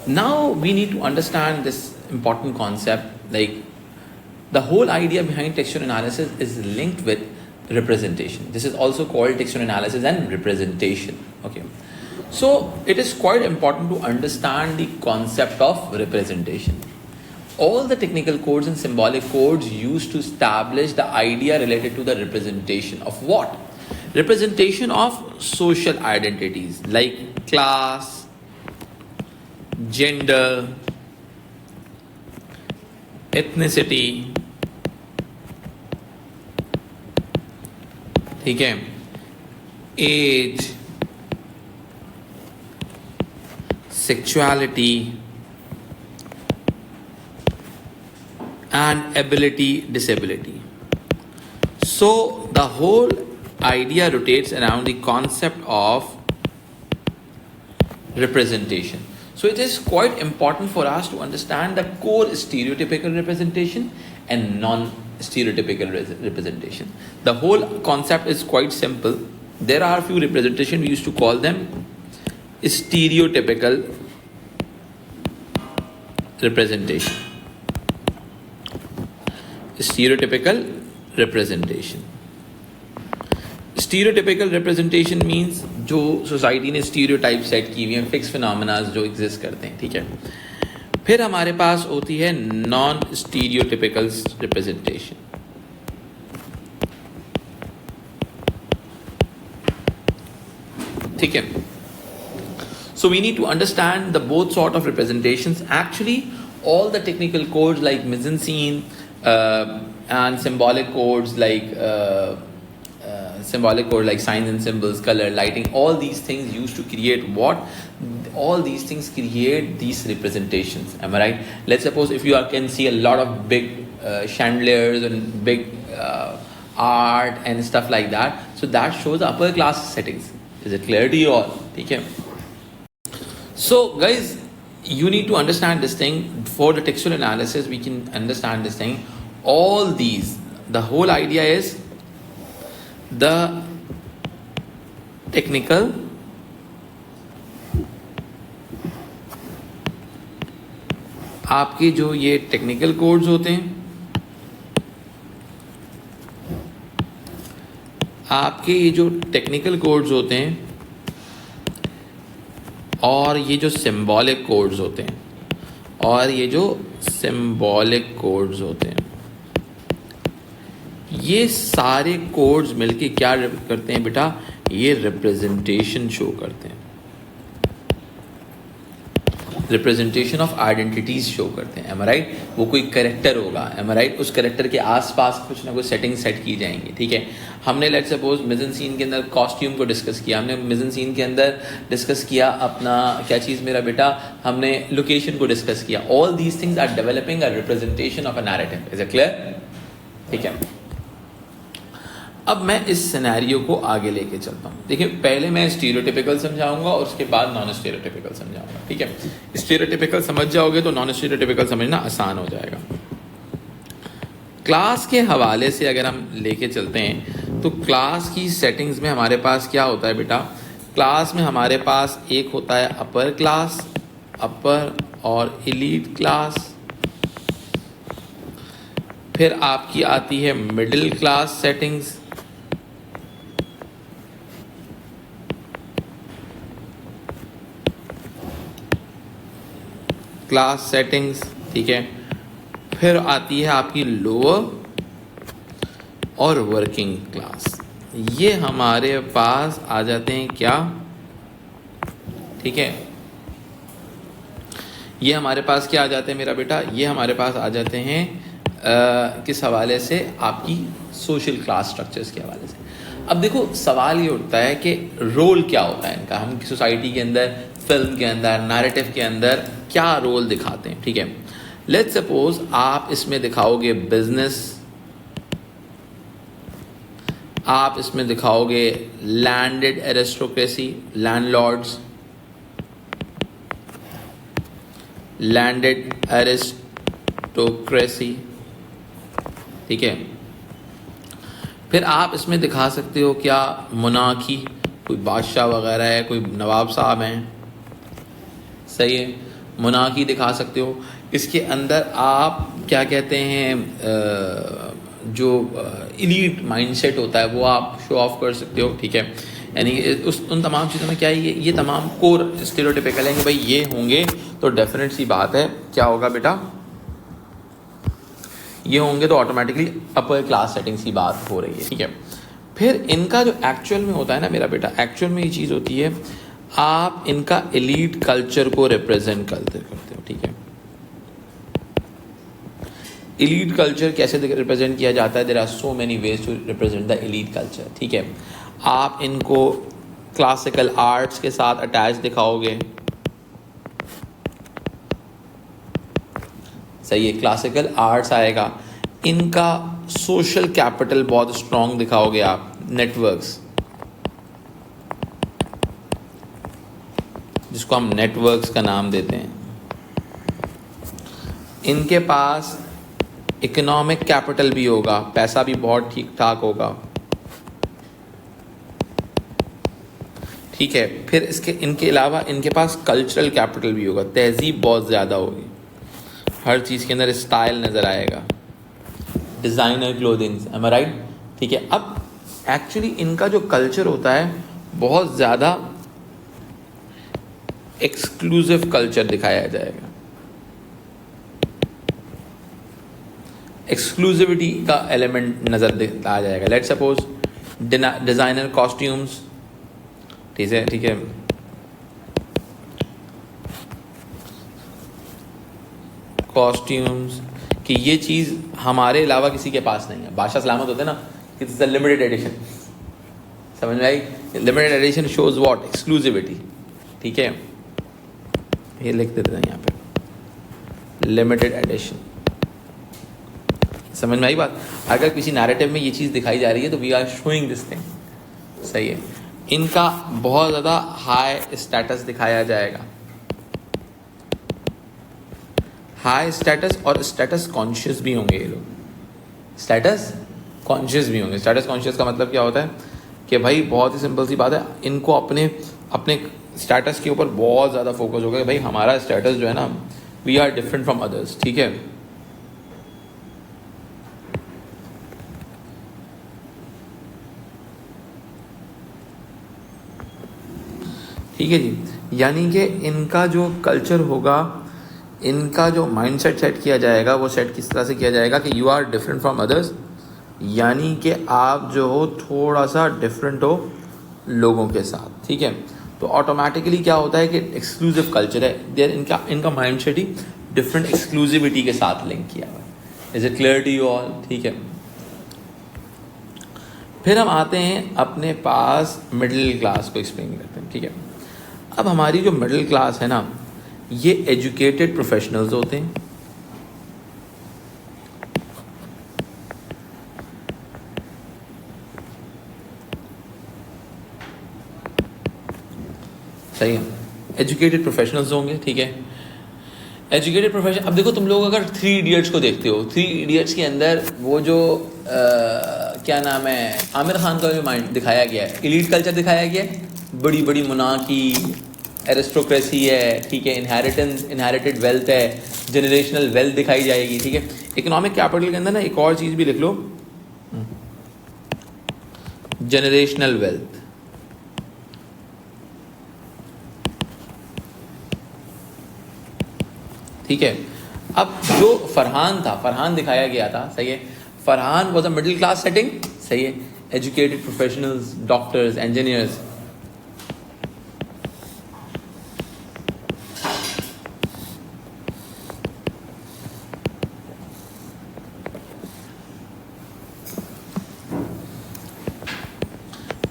Now we need to understand this important concept, like the whole idea behind textual analysis is linked with representation. This is also called textual analysis and representation. Okay, so it is quite important to understand the concept of representation. All the technical codes and symbolic codes used to establish the idea related to the representation of what? Representation of social identities like class, gender, ethnicity, ठीक है, as, sexuality, and ability, disability. So the whole idea rotates around the concept of representation. So it is quite important for us to understand the core stereotypical representation and non-stereotypical representation. The whole concept is quite simple. There are a few representation, we used to call them stereotypical representation. Stereotypical representation. Stereotypical representation means जो society ने stereotype set की हुई है, fix phenomena जो exist करते हैं, ठीक है. फिर हमारे पास होती है नॉन स्टीरियोटिपिकल रिप्रेजेंटेशन. ठीक है. So we need to understand the both sort of representations. Actually, all the technical codes like mise-en-scene and symbolic codes like signs and symbols, color, lighting, all these things used to create what? All these things create these representations. Am I right? Let's suppose if you can see a lot of big chandeliers and big art and stuff like that. So that shows upper class settings. Is it clear to you all? Okay. So guys, you need to understand this thing. For the textual analysis, we can understand this thing. All these, the whole idea is the technical आपके जो ये technical codes होते हैं, आपके ये जो technical codes होते हैं और ये जो सिंबॉलिक कोड्स होते हैं और ये जो सिंबॉलिक कोड्स होते हैं, ये सारे कोड्स मिलके क्या करते हैं बेटा? ये रिप्रेजेंटेशन शो करते हैं, रिप्रेजेंटेशन ऑफ आइडेंटिटीज शो करते हैं. एम आई राइट? वो कोई करेक्टर होगा, एम आई राइट? उस करेक्टर के आसपास कुछ ना कुछ सेटिंग सेट की जाएंगी. ठीक है. हमने लेट्स सपोज mise-en-scene के अंदर कॉस्ट्यूम को डिस्कस किया, हमने mise-en-scene के अंदर डिस्कस किया अपना क्या चीज़ मेरा बेटा, हमने लोकेशन को डिस्कस किया. All these things are developing a representation of a narrative. Is it clear? ठीक है. अब मैं इस सिनेरियो को आगे लेके चलता हूँ. देखिए, पहले मैं स्टीरियोटिपिकल समझाऊंगा और उसके बाद नॉन स्टीरियोटिपिकल समझाऊंगा. ठीक है. स्टीरियोटिपिकल समझ जाओगे तो नॉन स्टीरियोटिपिकल समझना आसान हो जाएगा. क्लास के हवाले से अगर हम लेके चलते हैं तो क्लास की सेटिंग्स में हमारे पास क्या होता है बेटा? क्लास में हमारे पास एक होता है अपर क्लास, अपर और एलीट क्लास. फिर आपकी आती है middle class settings, class settings. ठीक है. फिर आती है आपकी लोअर और वर्किंग क्लास. ये हमारे पास आ जाते हैं क्या? ठीक है. ये हमारे पास क्या आ जाते हैं मेरा बेटा? ये हमारे पास आ जाते हैं किस हवाले से? आपकी सोशल क्लास स्ट्रक्चर्स के हवाले से. अब देखो, सवाल ये उठता है कि रोल क्या होता है इनका. हम सोसाइटी के अंदर, फिल्म के अंदर, नैरेटिव के अंदर क्या रोल दिखाते हैं. ठीक है. लेट्स सपोज आप इसमें दिखाओगे बिजनेस, आप इसमें दिखाओगे landed aristocracy, landlords, landed aristocracy. ठीक है. फिर आप इसमें दिखा सकते हो क्या? मोनार्की, कोई बादशाह वगैरह है, कोई नवाब साहब हैं. सही है. मोनार्की दिखा सकते हो। इसके अंदर आप क्या कहते हैं जो इलीट माइंडसेट होता है वो आप शो ऑफ कर सकते हो, ठीक है। यानी उस उन तमाम चीज़ों में क्या है, ये तमाम कोर स्टेरियोटिपिकल है कि भाई ये होंगे तो डेफिनेट सी बात है क्या होगा बेटा, ये होंगे तो ऑटोमेटिकली अपर क्लास सेटिंग्स की बात हो रही है, ठीक है। फिर इनका जो एक्चुअल में होता है ना मेरा बेटा, एक्चुअल में ये चीज़ होती है, आप इनका एलीट कल्चर को रिप्रेजेंट करते हो, ठीक है। एलीट कल्चर कैसे रिप्रेजेंट किया जाता है, there are so many ways to represent the elite culture, ठीक है। आप इनको क्लासिकल आर्ट्स के साथ अटैच दिखाओगे, सही है, क्लासिकल आर्ट्स आएगा। इनका सोशल कैपिटल बहुत स्ट्रॉन्ग दिखाओगे आप, नेटवर्क्स, जिसको हम नेटवर्क्स का नाम देते हैं। इनके पास इकोनॉमिक कैपिटल भी होगा, पैसा भी बहुत ठीक ठाक होगा, ठीक है। फिर इनके अलावा इनके पास कल्चरल कैपिटल भी होगा, तहजीब बहुत ज़्यादा होगी, हर चीज़ के अंदर स्टाइल नज़र आएगा, डिज़ाइनर क्लोथिंग्स, एम आई राइट, ठीक है। अब एक्चुअली इनका जो कल्चर होता है बहुत ज़्यादा एक्सक्लूसिव कल्चर दिखाया जाएगा, एक्सक्लूसिविटी का एलिमेंट नज़र आ जाएगा। लेट सपोज डिज़ाइनर कॉस्ट्यूम्स, ठीक है, कॉस्ट्यूम्स कि ये चीज़ हमारे अलावा किसी के पास नहीं है। बादशाह सलामत होते हैं ना, इट्स द लिमिटेड एडिशन, समझ में आई। Limited edition shows what, exclusivity, ठीक है। ये लिख देते हैं यहाँ पे, लिमिटेड एडिशन, समझ में आई बात। अगर किसी नैरेटिव में ये चीज़ दिखाई जा रही है तो we are showing this thing, सही है। इनका बहुत ज़्यादा हाई स्टेटस दिखाया जाएगा, हाई स्टेटस, और स्टेटस कॉन्शियस भी होंगे ये लोग, स्टेटस कॉन्शियस भी होंगे। स्टेटस कॉन्शियस का मतलब क्या होता है कि भाई बहुत ही सिंपल सी बात है, इनको अपने स्टेटस के ऊपर बहुत ज़्यादा फोकस होगा कि भाई हमारा स्टेटस जो है ना, we are different from others, ठीक है। ठीक है जी, यानी कि इनका जो कल्चर होगा, इनका जो माइंडसेट सेट किया जाएगा वो सेट किस तरह से किया जाएगा कि you are different from others, यानी कि आप जो हो थोड़ा सा डिफरेंट हो लोगों के साथ, ठीक है। तो ऑटोमेटिकली क्या होता है कि एक्सक्लूसिव कल्चर है देयर, इनका माइंडसेट ही डिफरेंट एक्सक्लूसिविटी के साथ लिंक किया हुआ है। Is it clear to you all, ठीक है। फिर हम आते हैं अपने पास मिडिल क्लास को एक्सप्लेन करते हैं, ठीक है। अब हमारी जो मिडिल क्लास है ना, ये एजुकेटेड प्रोफेशनल्स होते हैं, सही है, एजुकेटेड प्रोफेशनल्स होंगे, ठीक है। एजुकेटेड प्रोफेशन, अब देखो तुम लोग अगर 3 इडियट्स को देखते हो, 3 इडियट्स के अंदर वो जो क्या नाम है, आमिर खान का जो माइंड दिखाया गया है, एलीट कल्चर दिखाया गया है, बड़ी बड़ी मोनार्की, एरिस्टोक्रेसी है, ठीक है, इनहेरिटेड वेल्थ है, जनरेशनल वेल्थ दिखाई जाएगी, ठीक है। इकोनॉमिक कैपिटल के अंदर ना एक और चीज़ भी लिख लो, जनरेशनल वेल्थ, ठीक है। अब जो फरहान दिखाया गया था, सही है, Farhan was a middle class setting, सही है, educated professionals, doctors, engineers,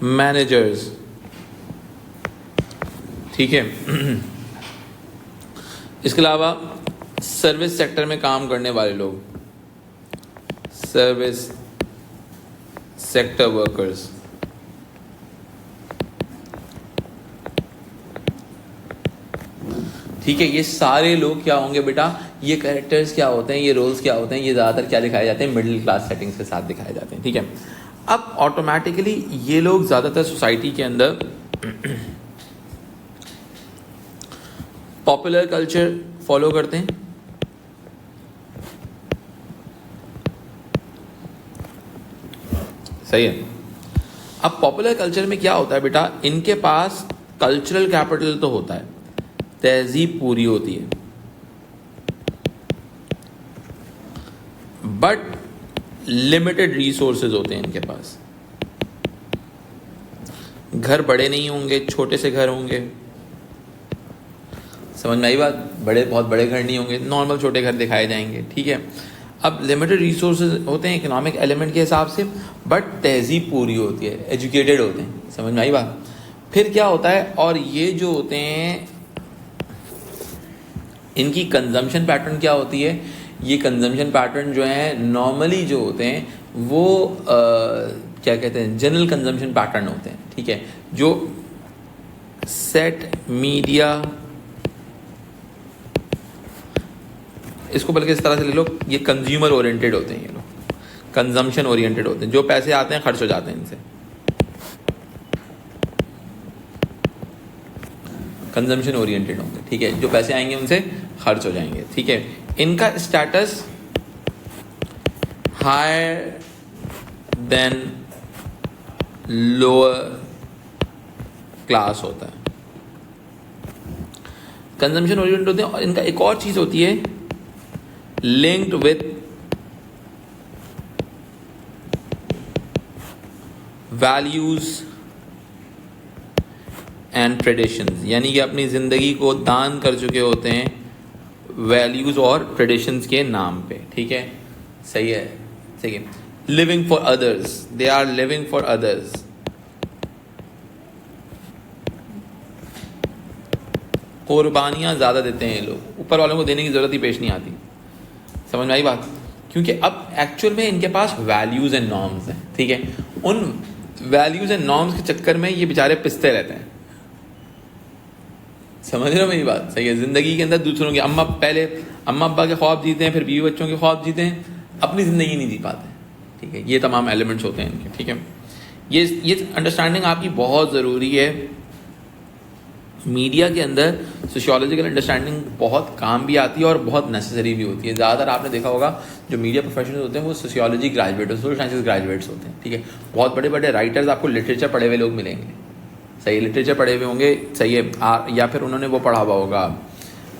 managers, ठीक है। इसके अलावा सर्विस सेक्टर में काम करने वाले लोग, सर्विस सेक्टर वर्कर्स, ठीक है। ये सारे लोग क्या होंगे बेटा, ये कैरेक्टर्स क्या होते हैं, ये रोल्स क्या होते हैं, ये ज़्यादातर क्या दिखाए जाते हैं, मिडिल क्लास सेटिंग्स के साथ दिखाए जाते हैं, ठीक है। अब ऑटोमेटिकली ये लोग ज़्यादातर सोसाइटी के अंदर पॉपुलर कल्चर फॉलो करते हैं, सही है। अब पॉपुलर कल्चर में क्या होता है बेटा, इनके पास कल्चरल कैपिटल तो होता है, तहजीब पूरी होती है, बट लिमिटेड रिसोर्सेज होते हैं इनके पास। घर बड़े नहीं होंगे, छोटे से घर होंगे, समझ में आई बात, बहुत बड़े घर नहीं होंगे, नॉर्मल छोटे घर दिखाए जाएंगे, ठीक है। अब लिमिटेड रिसोर्सेज होते हैं इकोनॉमिक एलिमेंट के हिसाब से, बट तहजीब पूरी होती है, एजुकेटेड होते हैं, समझ में आई बात। फिर क्या होता है, और ये जो होते हैं इनकी कंजम्पशन पैटर्न क्या होती है, ये कंजम्पशन पैटर्न जो है नॉर्मली जो होते हैं वो क्या कहते हैं, जनरल कंजम्पशन पैटर्न होते हैं, ठीक है। जो सेट मीडिया, इसको बल्कि इस तरह से ले लो, ये कंज्यूमर ओरिएंटेड होते हैं, ये लोग कंजम्पशन ओरिएंटेड होते हैं, जो पैसे आते हैं खर्च हो जाते हैं इनसे, कंजम्पशन ओरिएंटेड होंगे, ठीक है। जो पैसे आएंगे उनसे खर्च हो जाएंगे, ठीक है। इनका status higher than lower class होता है, कंजम्पशन ओरिएंटेड होते हैं। और इनका एक और चीज होती है, linked with values and traditions, यानी कि अपनी ज़िंदगी को दान कर चुके होते हैं वैल्यूज़ और ट्रेडिशंस के नाम पे, ठीक है, सही है, सही है। Living for others, they are living for others, कुर्बानियाँ ज़्यादा देते हैं ये लोग, ऊपर वालों को देने की ज़रूरत ही पेश नहीं आती, समझ में आई बात। क्योंकि अब एक्चुअल में इनके पास वैल्यूज़ एंड नॉर्म्स हैं, ठीक है। उन वैल्यूज़ एंड नॉर्म्स के चक्कर में ये बेचारे पिसते रहते हैं, समझ रहे हो मेरी बात, सही है। ज़िंदगी के अंदर दूसरों के पहले अम्मा अब्बा के ख्वाब जीते हैं, फिर बीवी बच्चों के ख्वाब जीते हैं, अपनी ज़िंदगी नहीं जी पाते, ठीक है। ये तमाम एलिमेंट्स होते हैं इनके, ठीक है। ये अंडरस्टैंडिंग आपकी बहुत ज़रूरी है। मीडिया के अंदर सोशियोलॉजिकल अंडरस्टैंडिंग बहुत काम भी आती है और बहुत नेसेसरी भी होती है। ज़्यादातर आपने देखा होगा जो मीडिया प्रोफेशनल्स होते हैं वो sociology graduate, social sciences graduates होते हैं, ठीक है। बहुत बड़े बड़े राइटर्स आपको लिटरेचर पढ़े हुए लोग मिलेंगे, सही है, लिटरेचर पढ़े हुए होंगे, सही है, या फिर उन्होंने वो पढ़ा हुआ होगा।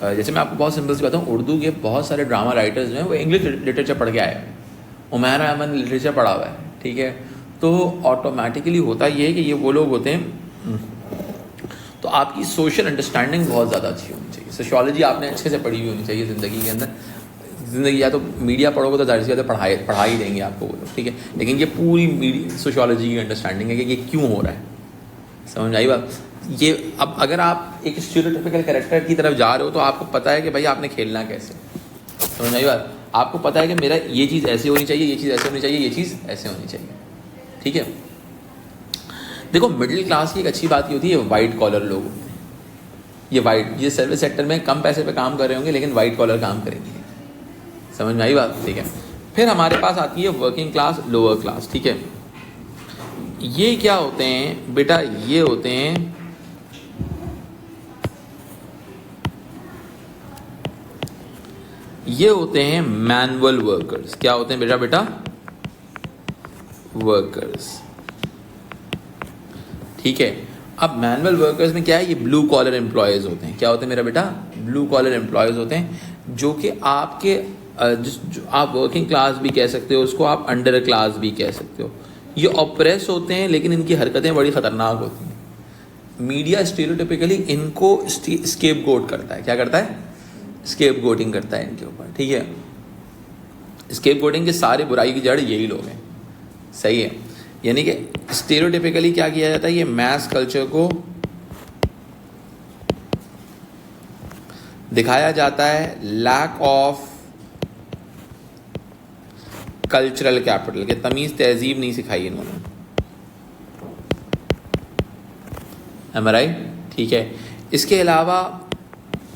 जैसे मैं आपको बहुत सिंपल से बताऊँ, उर्दू के बहुत सारे ड्रामा राइटर्स जो हैं वो इंग्लिश लिटरेचर पढ़ के आए हैं, उमैर अहमद ने लिटरेचर पढ़ा हुआ है, ठीक है। तो ऑटोमेटिकली होता ये है कि ये वो लोग होते हैं, तो आपकी सोशल अंडरस्टैंडिंग बहुत ज़्यादा अच्छी होनी चाहिए। सोशियोलॉजी आपने अच्छे से पढ़ी हुई होनी चाहिए ज़िंदगी के अंदर। ज़िंदगी या तो मीडिया पढ़ोगे तो जाहिर सी बात है पढ़ा ही देंगे आपको वो लोग, ठीक है। लेकिन ये पूरी मीडिया सोशियोलॉजी की अंडरस्टैंडिंग है कि ये क्यों हो रहा है, समझ आई बात। ये अब अगर आप एक स्टीरियोटाइपिकल कैरेक्टर की तरफ जा रहे हो तो आपको पता है कि भाई आपने खेलना कैसे, समझ आई बात। आपको पता है कि मेरा ये चीज़ ऐसी होनी चाहिए, ये चीज़ ऐसे होनी चाहिए, ये चीज़ ऐसे होनी चाहिए, ठीक है। देखो मिडिल क्लास की एक अच्छी बात ये होती है, वाइट कॉलर लोग होते हैं, ये सर्विस सेक्टर में कम पैसे पे काम कर रहे होंगे लेकिन वाइट कॉलर काम करेंगे, समझ में आई बात, ठीक है। फिर हमारे पास आती है वर्किंग क्लास, लोअर क्लास, ठीक है। ये क्या होते हैं बेटा, ये होते हैं मैनुअल वर्कर्स। क्या होते हैं बेटा वर्कर्स, ठीक है। अब मैनुअल वर्कर्स में क्या है, ये ब्लू कॉलर एम्प्लॉयज़ होते हैं। क्या होते हैं मेरा बेटा, ब्लू कॉलर एम्प्लॉयज़ होते हैं, जो कि आपके जो आप वर्किंग क्लास भी कह सकते हो, उसको आप अंडर क्लास भी कह सकते हो। ये ऑप्रेस होते हैं लेकिन इनकी हरकतें बड़ी ख़तरनाक होती हैं। मीडिया स्टीरियोटाइपिकली इनको स्केपगोट करता है। क्या करता है, स्केपगोटिंग करता है इनके ऊपर, ठीक है। स्केपगोटिंग के सारे बुराई की जड़ यही लोग हैं, सही है। यानी कि स्टीरियोटाइपिकली क्या किया जाता है, ये मैस कल्चर को दिखाया जाता है लैक ऑफ कल्चरल कैपिटल, के तमीज़ तहजीब नहीं सिखाई इन्होंने, am I right? ठीक है। इसके अलावा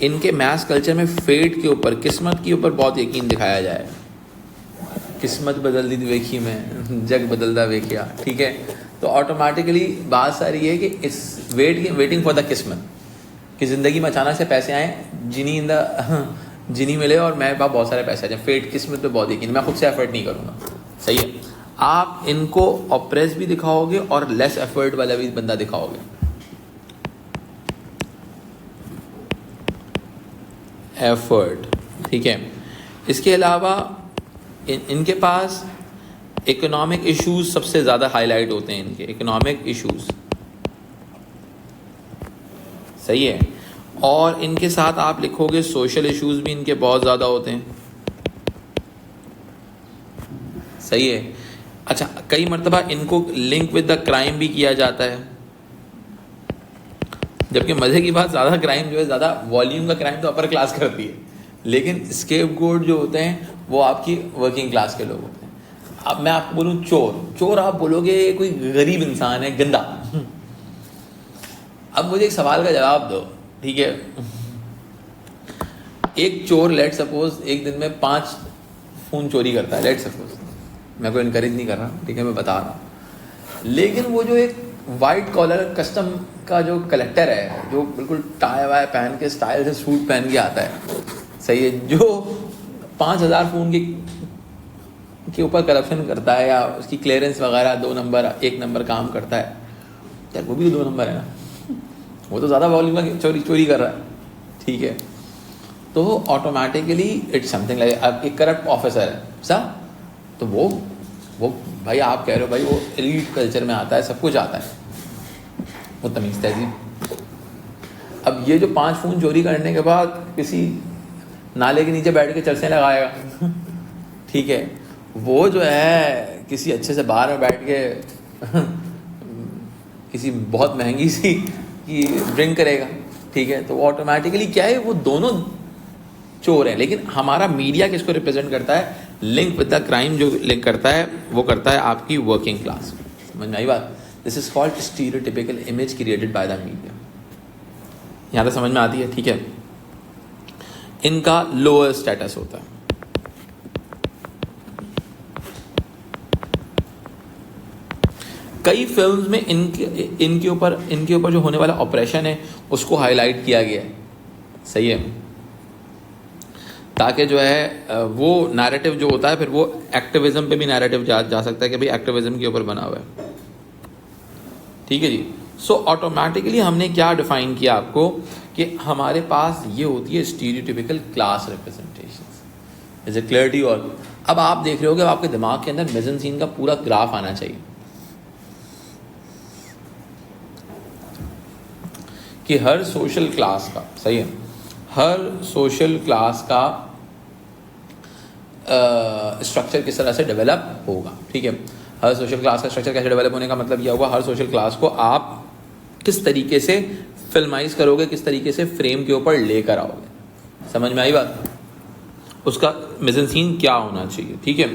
इनके मैस कल्चर में फेट के ऊपर, किस्मत के ऊपर बहुत यकीन दिखाया जाए। किस्मत बदल दी वेखी में, जग बदलदा वेखिया, ठीक है। तो ऑटोमेटिकली बात सारी है कि इस वेटिंग फॉर द किस्मत, कि ज़िंदगी में अचानक से पैसे आए, जिनी इन द जिनी मिले और मेरे पास बहुत सारे पैसे आ जाए, फेट किस्मत तो बहुत यकीन, मैं खुद से एफर्ट नहीं करूँगा। सही है, आप इनको ऑप्रेस भी दिखाओगे और लेस एफर्ट वाला भी बंदा दिखाओगे। एफर्ट, ठीक है। इसके अलावा इनके पास इकोनॉमिक इश्यूज सबसे ज़्यादा हाईलाइट होते हैं, इनके इकोनॉमिक इश्यूज। सही है, और इनके साथ आप लिखोगे सोशल इश्यूज भी इनके बहुत ज़्यादा होते हैं। सही है। अच्छा, कई मर्तबा इनको लिंक विद द क्राइम भी किया जाता है, जबकि मज़े की बात ज़्यादा क्राइम जो है, ज़्यादा वॉल्यूम का क्राइम तो अपर क्लास करती है, लेकिन स्केपगोट जो होते हैं वो आपकी वर्किंग क्लास के लोग होते हैं। अब मैं आपको बोलूँ चोर आप बोलोगे कोई गरीब इंसान है, गंदा। अब मुझे एक सवाल का जवाब दो, ठीक है। एक चोर लेट सपोज एक दिन में 5 फ़ोन चोरी करता है, लेट सपोज, मैं कोई इनकरेज नहीं कर रहा, ठीक है, मैं बता रहा हूँ। लेकिन वो जो एक वाइट कॉलर कस्टम का जो कलेक्टर है, जो बिल्कुल टाई वाई पहन के स्टाइल से सूट पहन के आता है, सही है, जो 5000 फ़ोन के ऊपर करप्शन करता है या उसकी क्लियरेंस वगैरह 2 नंबर 1 नंबर काम करता है, यार वो भी 2 नंबर है ना, वो तो ज़्यादा वॉल्यूम में चोरी कर रहा है, ठीक है। तो ऑटोमेटिकली इट्स समथिंग लाइक एक करप्ट ऑफिसर है सा, तो वो भाई आप कह रहे हो भाई वो एलीट कल्चर में आता है, सब कुछ आता है, वो तमीज़ तहजीब। अब ये जो 5 फ़ोन चोरी करने के बाद किसी नाले के नीचे बैठ के चरसे लगाएगा, ठीक है, वो जो है किसी अच्छे से बार में बैठ के किसी बहुत महंगी सी की ड्रिंक करेगा, ठीक है। तो ऑटोमेटिकली क्या है, वो दोनों चोर हैं। लेकिन हमारा मीडिया किसको रिप्रेजेंट करता है, लिंक विद द क्राइम जो लिंक करता है वो करता है आपकी वर्किंग क्लास। समझ में आई बात? This is called stereotypical image created by the media. यहाँ तक समझ में आती है, ठीक है। इनका लोअर स्टेटस होता है। कई फिल्म्स में इनके ऊपर जो होने वाला ऑपरेशन है उसको हाईलाइट किया गया है, सही है, ताकि जो है वो नैरेटिव जो होता है फिर वो एक्टिविज्म पे भी नैरेटिव जा सकता है कि भाई एक्टिविज्म के ऊपर बना हुआ है, ठीक है जी। सो ऑटोमेटिकली हमने क्या डिफाइन किया आपको कि हमारे पास ये होती है stereotypical class representation. Is it clear to you all? अब आप देख रहे हो कि आपके दिमाग के अंदर मेजेंसीन का पूरा ग्राफ आना चाहिए कि हर सोशल क्लास का, सही है, हर सोशल क्लास का स्ट्रक्चर किस तरह से डेवलप होगा, ठीक है। हर सोशल क्लास का स्ट्रक्चर कैसे डेवलप होने का मतलब यह हुआ, हर सोशल क्लास को आप किस तरीके से फिल्माइज करोगे, किस तरीके से फ्रेम के ऊपर लेकर आओगे। समझ में आई बात? उसका मेजेंसीन क्या होना चाहिए, ठीक है।